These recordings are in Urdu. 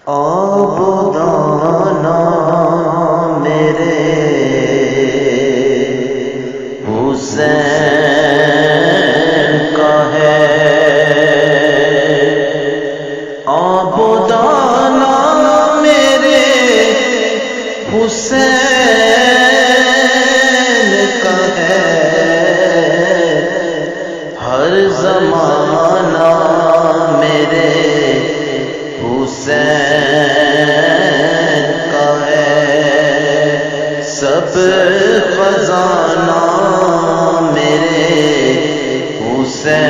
آبادانہ میرے حسین کا ہے، آبادانہ میرے حسین کا ہے، ہر زمانہ میرے حسین کا ہے، سب خزانہ میرے حسین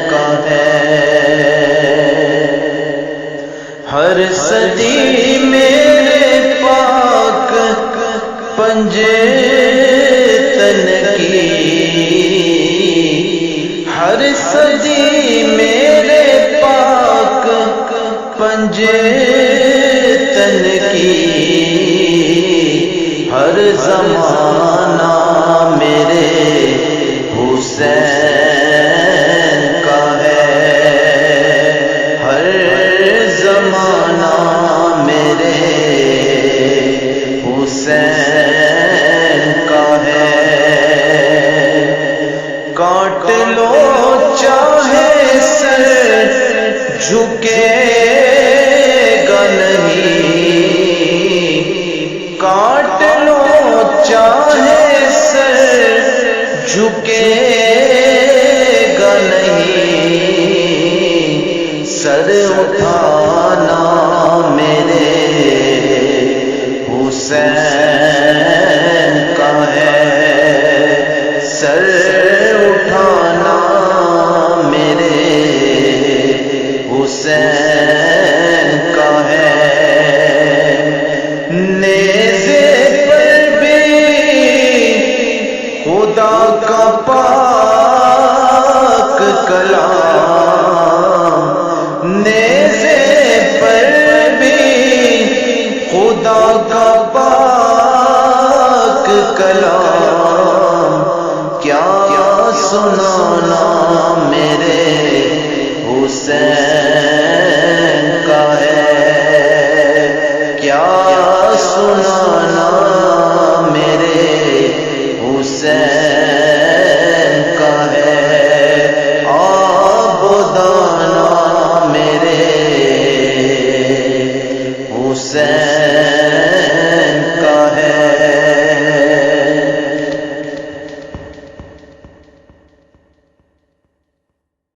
کا ہے، ہر صدی میرے پاک پنجے تن کی، ہر صدی میرے پاک پنجے تن کی، ہر زمانہ میرے حسین کا ہے، ہر زمانہ میرے حسین کا ہے، کاٹ لو چاہے سر جھکے گا نہیں، کاٹ لو چاہے سر جھکے گا نہیں، سر اٹھانا میرے حسین